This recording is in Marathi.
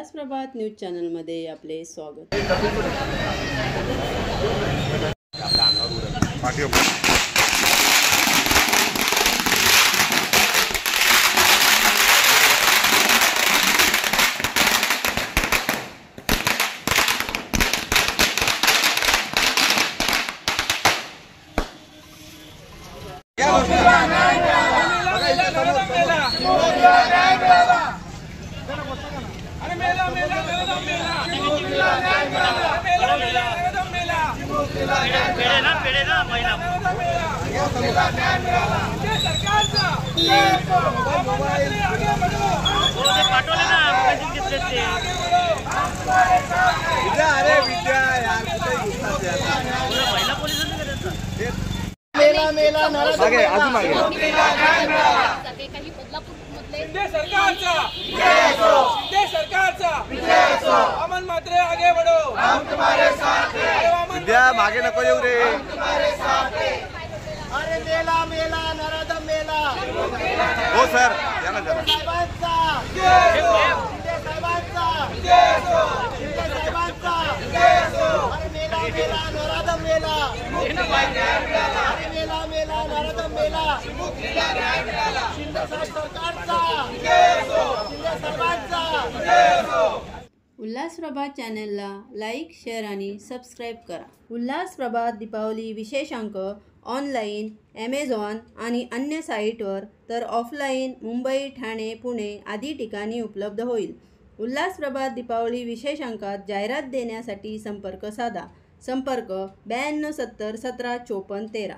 उल्हासप्रभात न्यूज चॅनलमध्ये आपले स्वागत। अमन मात्रे आगे बढ़ो, हम तुम्हारे साथ हैं। विद्या मागे नको येऊ रे। अरे मेला मेला नराधम मेला। हो सर या ना जरा। साहेबांचा अरे मेला मेला नराधम मेला। अरे मेला मेला नराधम मेला। शिंदे साहेब सरकारचा। शिंदे साहेबांचा। उल्हासप्रभात चॅनलला लाईक, शेअर आणि सबस्क्राईब करा। उल्हासप्रभात दीपावली विशेषांक ऑनलाईन ॲमेझॉन आणि अन्य साईटवर तर ऑफलाईन मुंबई, ठाणे, पुणे आदी ठिकाणी उपलब्ध होईल। उल्हासप्रभात दीपावली विशेषांकात जाहिरात देण्यासाठी संपर्क साधा। संपर्क 92 70 17 54 13।